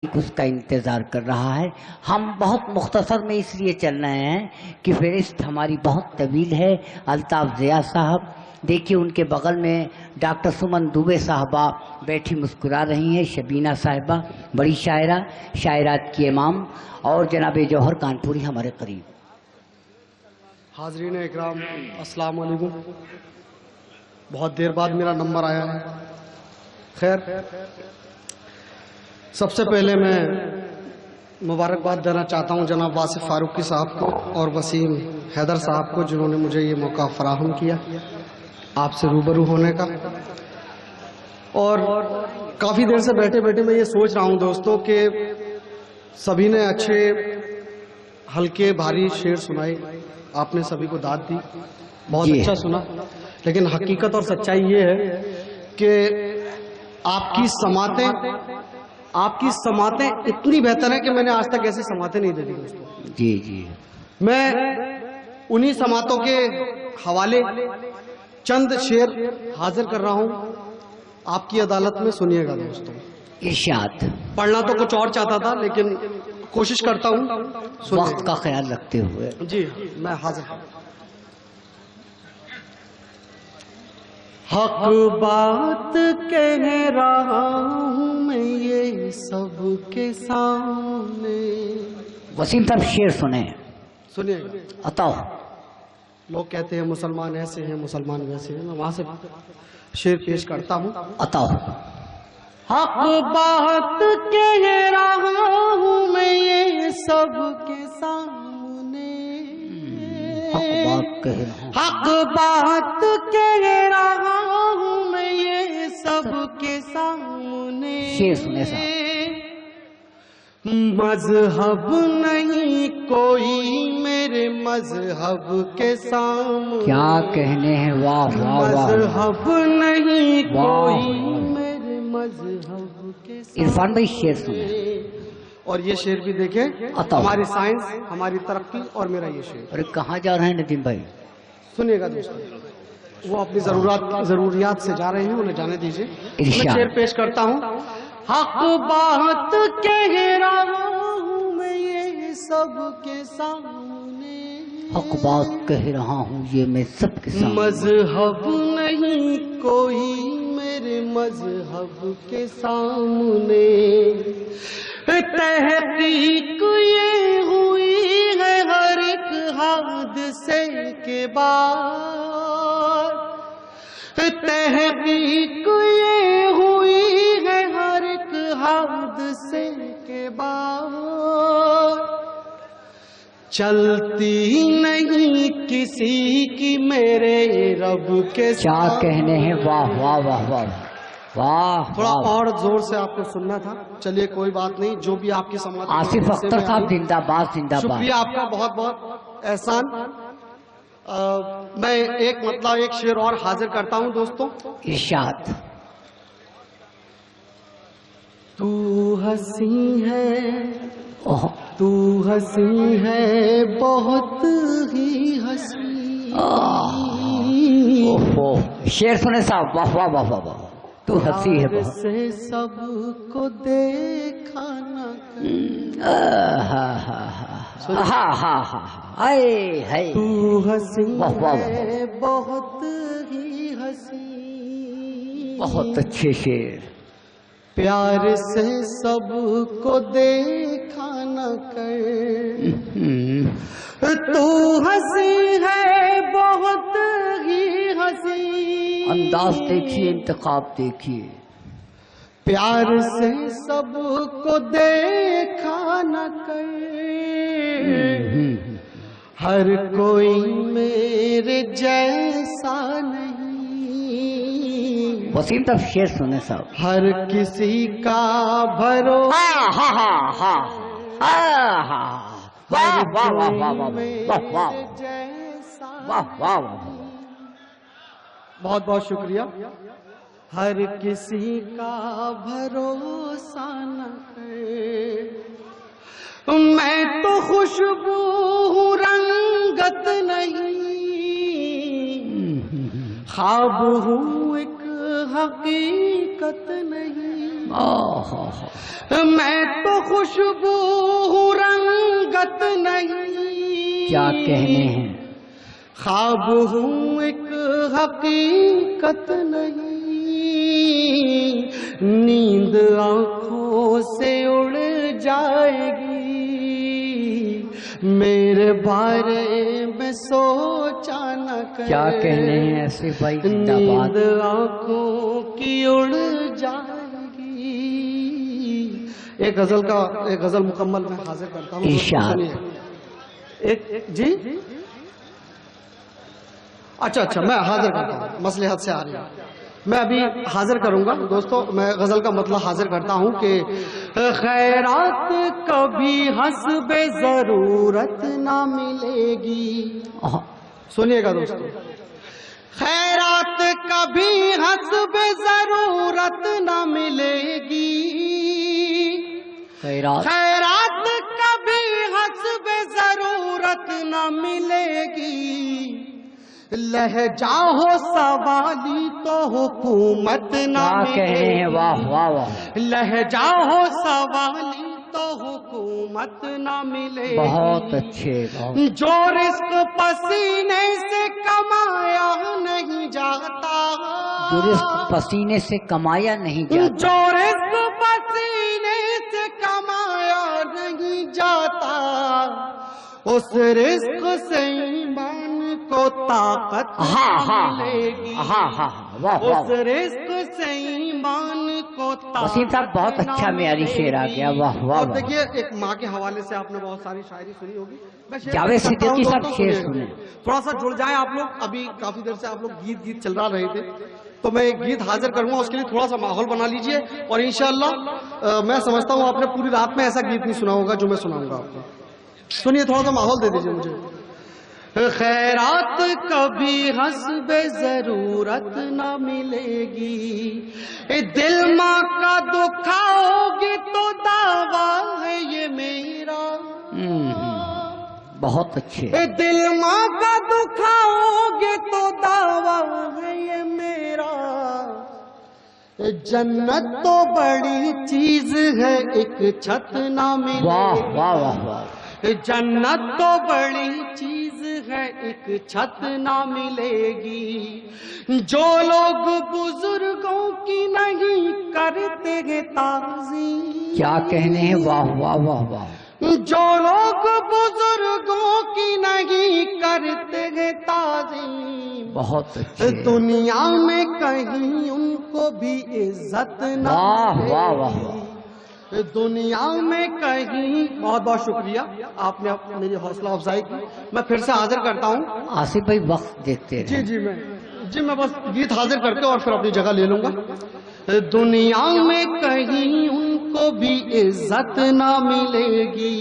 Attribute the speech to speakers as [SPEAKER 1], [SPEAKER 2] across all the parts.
[SPEAKER 1] اس کا انتظار کر رہا ہے. ہم بہت مختصر میں اس لیے چل رہے ہیں کہ فہرست ہماری بہت طویل ہے. الطاف ضیاء صاحب دیکھیے، ان کے بغل میں ڈاکٹر سمن دوبے صاحبہ بیٹھی مسکرا رہی ہیں. شبینہ صاحبہ بڑی شاعرہ، شاعرات کی امام، اور جناب جوہر کانپوری ہمارے قریب.
[SPEAKER 2] حاضرین اکرام السلام علیکم. بہت دیر بعد میرا نمبر آیا ہے. خیر، سب سے پہلے میں مبارکباد دینا چاہتا ہوں جناب واصف فاروقی صاحب کو اور وسیم حیدر صاحب کو، جنہوں نے مجھے یہ موقع فراہم کیا آپ سے روبرو ہونے کا. اور کافی دیر سے بیٹھے بیٹھے میں یہ سوچ رہا ہوں دوستوں کہ سبھی نے اچھے ہلکے بھاری شعر سنائے، آپ نے سبھی کو داد دی، بہت اچھا سنا. لیکن حقیقت اور سچائی یہ ہے کہ آپ کی سماعتیں اتنی بہتر ہیں کہ میں نے آج تک ایسی سماعتیں نہیں دیکھی دوستوں.
[SPEAKER 1] جی
[SPEAKER 2] میں انہی سماعتوں کے حوالے چند شعر حاضر کر رہا ہوں، آپ کی عدالت میں سنیے گا دوستوں.
[SPEAKER 1] ارشاد.
[SPEAKER 2] پڑھنا تو کچھ اور چاہتا تھا لیکن کوشش کرتا ہوں
[SPEAKER 1] وقت کا خیال رکھتے ہوئے.
[SPEAKER 2] جی میں حاضر ہوں. حق بات کہہ رہا ہوں میں یہ سب کے سامنے.
[SPEAKER 1] وسیم صاحب شعر سنیں.
[SPEAKER 2] سنیے.
[SPEAKER 1] عطا.
[SPEAKER 2] لوگ کہتے ہیں مسلمان ایسے ہیں، مسلمان ویسے ہیں. میں وہاں سے شعر پیش کرتا ہوں.
[SPEAKER 1] عطا.
[SPEAKER 2] حق بات کہہ رہا ہوں میں یہ سب کے سامنے.
[SPEAKER 1] حق بات کہہ رہا ہوں.
[SPEAKER 2] حق بات کہہ رہا ہوں میں یہ سب کے سامنے.
[SPEAKER 1] شعر سنے صاحب.
[SPEAKER 2] مذہب نہیں کوئی میرے مذہب کے سامنے.
[SPEAKER 1] کیا کہنے ہیں، واہ واہ واہ.
[SPEAKER 2] مذہب نہیں کوئی میرے مذہب کے سامنے.
[SPEAKER 1] عرفان بھائی شعر سنے.
[SPEAKER 2] اور یہ شعر بھی دیکھیں، ہماری سائنس، ہماری ترقی اور میرا یہ شعر.
[SPEAKER 1] ارے کہاں جا رہے ہیں ندیم بھائی؟
[SPEAKER 2] سنیے گا دوستوں، وہ اپنی ضروریات سے جا رہے ہیں، انہیں جانے دیجیے. میں شعر پیش کرتا ہوں. حق بات کہہ رہا ہوں میں یہ سب کے سامنے.
[SPEAKER 1] حق بات کہہ رہا ہوں یہ میں سب کے سامنے.
[SPEAKER 2] مذہب نہیں کوئی میرے مذہب کے سامنے. تحقیق یہ ہوئی ہے ہر ایک حادثے کے بعد. تحقیق یہ ہوئی ہے ہر ایک حادثے کے بعد. چلتی نہیں کسی کی میرے رب کے ساتھ.
[SPEAKER 1] کیا کہنے ہیں، واہ واہ واہ واہ واہ.
[SPEAKER 2] تھوڑا اور زور سے آپ کو سننا تھا. چلیے کوئی بات نہیں، جو بھی آپ کی سماعت.
[SPEAKER 1] آصف اختر صاحب زندہ باد، زندہ باد.
[SPEAKER 2] شکریہ آپ کا، بہت بہت احسان. میں ایک شعر اور حاضر کرتا ہوں دوستوں.
[SPEAKER 1] ارشاد.
[SPEAKER 2] تو ہنسی ہے، تو ہنسی ہے بہت ہی ہنسی.
[SPEAKER 1] شعر سنے صاحب، واہ واہ واہ واہ واہ. تو ہنسی ہے بہت.
[SPEAKER 2] سے سب کو دیکھا نہ تو ہنسی ہے بہت ہی ہنسی.
[SPEAKER 1] بہت اچھے شعر.
[SPEAKER 2] پیار سے سب کو دیکھا نہ کر. تو ہنسی ہے بہت ہی ہنسی.
[SPEAKER 1] انداز دیکھیے، انتخاب دیکھیے.
[SPEAKER 2] پیار سے سب کو دیکھا نہ کر. ہر کوئی میرے جیسا نہیں.
[SPEAKER 1] وسیم صاحب شعر سنے صاحب.
[SPEAKER 2] ہر کسی کا بھروسہ. بہت بہت شکریہ. ہر کسی کا بھروسہ نہ کر. میں تو خوشبو ہوں رنگت نہیں. خواب ہوں ایک حقیقت نہیں. میں تو خوشبو ہوں رنگت نہیں،
[SPEAKER 1] کیا کہنے ہیں،
[SPEAKER 2] خواب ہوں ایک حقیقت نہیں، نیند آنکھوں سے اڑ جائے گی، میرے بارے میں سوچا نہ کرے،
[SPEAKER 1] کیا کہنے ہیں ایسے بھائی، زندہ باد۔
[SPEAKER 2] نیند آنکھوں کی اڑ جائے گی۔ ایک غزل مکمل میں حاضر کرتا ہوں،
[SPEAKER 1] ارشاد۔
[SPEAKER 2] جی اچھا میں حاضر کرتا ہوں، مصلحت سے آ رہی ہے، میں ابھی حاضر کروں گا دوستو۔ میں غزل کا مطلب حاضر کرتا ہوں کہ خیرات کبھی حسب ضرورت نہ ملے گی، سنیے گا دوستو، خیرات کبھی حسب ضرورت نہ ملے گی، خیرات کبھی حسب ضرورت نہ ملے گی، لہجہ ہو سوالی تو حکومت نہ ملے گی،
[SPEAKER 1] واہ واہ واہ،
[SPEAKER 2] لہجہ ہو سوالی تو حکومت نہ ملے گی،
[SPEAKER 1] بہت اچھے، بہت
[SPEAKER 2] جو رزق پسینے سے کمایا نہیں جاتا،
[SPEAKER 1] جو رزق پسینے سے کمایا نہیں جاتا،
[SPEAKER 2] جو رزق پسینے سے کمایا نہیں جاتا، اس رزق سے ایمان کو طاقت ملے گی، اس رزق سے ایمان کو طاقت۔
[SPEAKER 1] وسیم صاحب بہت اچھا معیاری شعر آ گیا، واہ واہ
[SPEAKER 2] اور
[SPEAKER 1] واہ۔
[SPEAKER 2] دیکھیے ایک ماں کے حوالے سے آپ نے بہت ساری شاعری سنی ہوگی، میں شعر
[SPEAKER 1] جاوید
[SPEAKER 2] کرتا ہوں،
[SPEAKER 1] صدیقی صاحب
[SPEAKER 2] دوستوں
[SPEAKER 1] شعر
[SPEAKER 2] سنیے گا۔
[SPEAKER 1] سنیں۔
[SPEAKER 2] تھوڑا سا جڑ جائیں آپ لوگ، ابھی کافی دیر سے آپ لوگ گیت چل رہے تھے، تو میں ایک گیت حاضر کروں گا، اس کے لیے تھوڑا سا ماحول بنا لیجئے، اور انشاءاللہ میں سمجھتا ہوں آپ نے پوری رات میں ایسا گیت نہیں سنا ہوگا جو میں سناؤں گا آپ کو۔ سنیے، تھوڑا سا ماحول دے دیجئے مجھے۔ خیرات کبھی حسب ضرورت نہ ملے گی، دل ماں کا دکھاؤ گے تو دعویٰ ہے یہ میرا،
[SPEAKER 1] بہت اچھے،
[SPEAKER 2] دل ماں کا دکھاؤ گے تو دعویٰ ہے یہ میرا، جنت تو بڑی چیز ہے ایک چھت نہ ملے،
[SPEAKER 1] واہ واہ واہ واہ،
[SPEAKER 2] جنت تو بڑی چیز ہے ایک چھت نہ ملے گی، جو لوگ بزرگوں کی نہیں کرتے ہیں تعظیم،
[SPEAKER 1] کیا کہنے ہیں، واہ واہ واہ واہ،
[SPEAKER 2] جو لوگ بزرگوں کی نہیں کرتے ہیں تعظیم،
[SPEAKER 1] بہت اچھے،
[SPEAKER 2] دنیا میں کہیں ان کو بھی عزت نہ
[SPEAKER 1] واہ
[SPEAKER 2] ملے
[SPEAKER 1] واہ واہ
[SPEAKER 2] گی،
[SPEAKER 1] واہ،
[SPEAKER 2] دنیا میں کہیں۔ بہت بہت شکریہ، آپ نے میری حوصلہ افزائی کی، میں پھر سے حاضر کرتا ہوں۔
[SPEAKER 1] آصف بھائی وقت دیتے رہے۔
[SPEAKER 2] جی میں بس گیت حاضر کر کے اور پھر اپنی جگہ لے لوں گا۔ دنیا میں کہیں ان کو بھی عزت نہ ملے گی،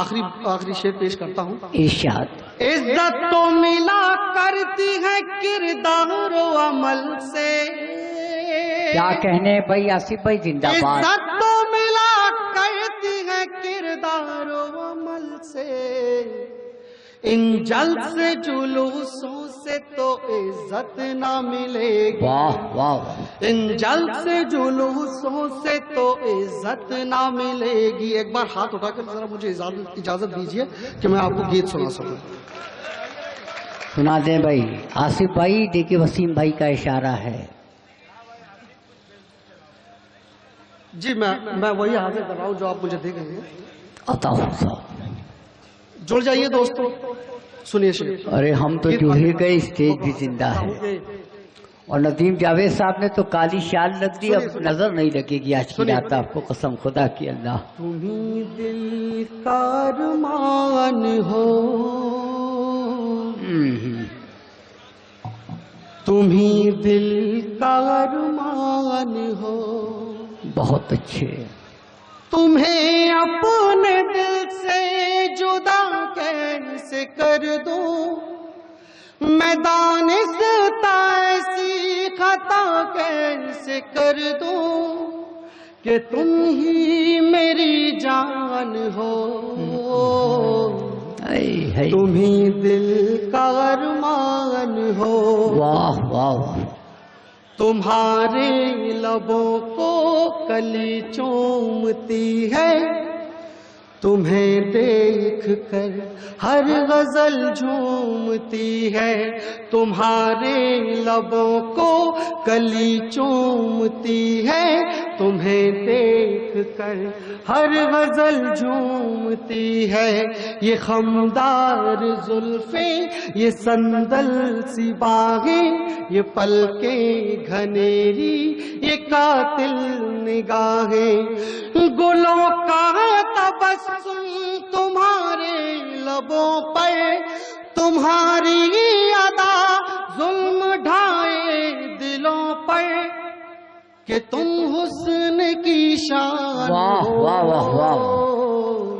[SPEAKER 2] آخری شعر پیش کرتا ہوں۔
[SPEAKER 1] ارشاد۔
[SPEAKER 2] عزت تو ملا کرتی ہے کردار و عمل سے،
[SPEAKER 1] کیا کہنے بھائی آصف بھائی، زندہ باد۔
[SPEAKER 2] عزت تو ملا کرتی ہے کردار و عمل سے، ان جلد سے جلوسوں سے تو عزت نہ ملے گی،
[SPEAKER 1] واہ واہ واہ،
[SPEAKER 2] ان جلد سے جلوسوں سے تو عزت نہ ملے گی۔ ایک بار ہاتھ اٹھا کر ذرا مجھے اجازت دیجیے کہ میں آپ کو گیت سنا سکوں۔
[SPEAKER 1] سنا دیں بھائی آصف بھائی، دیکھیے وسیم بھائی کا اشارہ ہے۔
[SPEAKER 2] جی میں وہی حاضر کر رہا ہوں جو آپ مجھے دے گئے ہیں۔
[SPEAKER 1] عطا صاحب،
[SPEAKER 2] جڑ جائیے دوستو، سنیے شعر۔
[SPEAKER 1] ارے ہم تو جڑ ہی گئے، اسٹیج بھی زندہ ہے، اور ندیم جاوید صاحب نے تو کالی شال لگ دی، اب نظر نہیں لگے گی آج کی رات آپ کو، قسم خدا کی اللہ۔
[SPEAKER 2] تمہیں دل کا ارمان ہو، تمہیں دل کا ارمان ہو،
[SPEAKER 1] بہت اچھے،
[SPEAKER 2] تمہیں اپنے دل سے جدا کیسے کر دوں، میں دانستہ ایسی خطا کیسے کر دوں کہ تم ہی میری جان ہو، تمہیں دل کا ارمان ہو،
[SPEAKER 1] واہ واہ واہ،
[SPEAKER 2] تمہارے لبوں کو کلی چومتی ہے، تمہیں دیکھ کر ہر غزل جھومتی ہے، تمہارے لبوں کو کلی چومتی ہے، تمہیں دیکھ کر ہر غزل جھومتی ہے، یہ خمدار زلفیں، یہ سندل سی باہیں، یہ پلکیں گھنیری، یہ قاتل نگاہیں، گلوں کا تبسم تمہارے لبوں پر، تمہاری ادا ظلم ڈھائے دلوں پر، کہ تم حسن کی شان
[SPEAKER 1] واہ واہ واہ واہ،
[SPEAKER 2] ہو،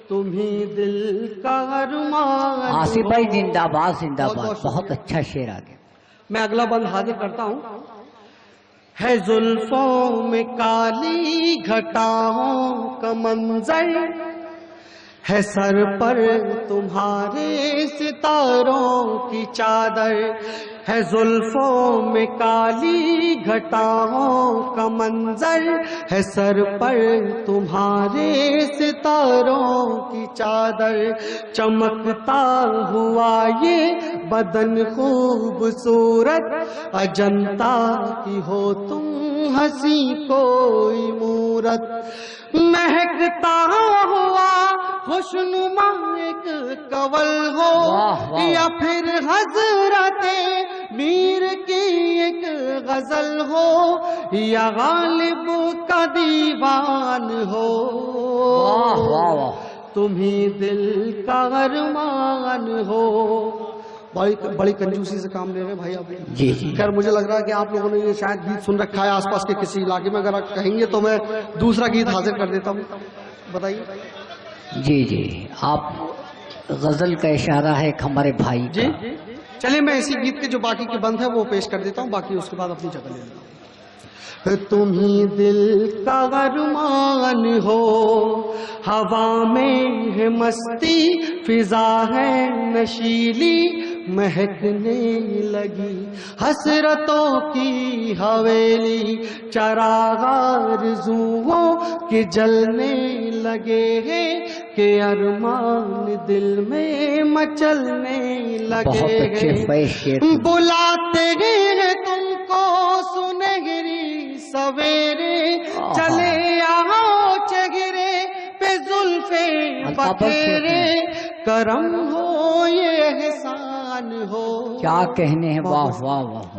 [SPEAKER 2] تم ہی دل کا ارمان ہو۔
[SPEAKER 1] آصف بھائی زندہ باد زندہ
[SPEAKER 2] بہت
[SPEAKER 1] باد،
[SPEAKER 2] بہت
[SPEAKER 1] بہت اچھا شعر آ گیا۔
[SPEAKER 2] میں اگلا بند حاضر کرتا ہوں۔ ہے زلفوں میں کالی گھٹاؤں کا منظر، ہے سر پر تمہارے ستاروں کی چادر، ہے زلفوں میں کالی گھٹاؤں کا منظر، ہے سر پر تمہارے ستاروں کی چادر، چمکتا ہوا یہ بدن خوبصورت، اجنتا کی ہو تم ہنسی کوئی مورت، مہکتا ہوا خوشنما ایک کنول ہو،
[SPEAKER 1] واہ واہ،
[SPEAKER 2] یا پھر حضرت میر کی ایک غزل ہو، یا غالب کا دیوان ہو،
[SPEAKER 1] واہ واہ واہ،
[SPEAKER 2] تم ہی دل کا ارمان ہو۔ بڑی کنجوسی سے کام لے رہے ہیں بھائی آپ۔
[SPEAKER 1] جی جی
[SPEAKER 2] خیر مجھے لگ رہا ہے کہ آپ لوگوں نے یہ شاید گیت سن رکھا ہے آس پاس کے کسی علاقے میں، اگر آپ کہیں گے تو میں دوسرا گیت حاضر کر دیتا ہوں، بتائیے۔
[SPEAKER 1] جی جی، آپ غزل کا اشارہ ہے ایک ہمارے بھائی
[SPEAKER 2] جی
[SPEAKER 1] کا۔
[SPEAKER 2] چلیے میں اسی گیت کے جو باقی کے بند ہے وہ پیش کر دیتا ہوں، باقی اس کے بعد اپنی جگہ لے لیتا ہوں۔ تم ہی دل کا ارمان ہو، ہوا میں ہے مستی، فضا ہے نشیلی، مہکنے لگی حسرتوں کی حویلی، چراغ آرزوؤں کے جلنے لگے ہیں، کہ ارمان دل میں مچلنے لگے
[SPEAKER 1] بہت اچھے
[SPEAKER 2] ہیں،
[SPEAKER 1] فیض شعر،
[SPEAKER 2] بلاتے ہیں تم کو سنہری سویرے، چلے آؤ چہرے پہ زلفیں بکھیرے، کرم ہو یہ احسان ہو۔
[SPEAKER 1] کیا کہنے ہیں، واہ واہ واہ۔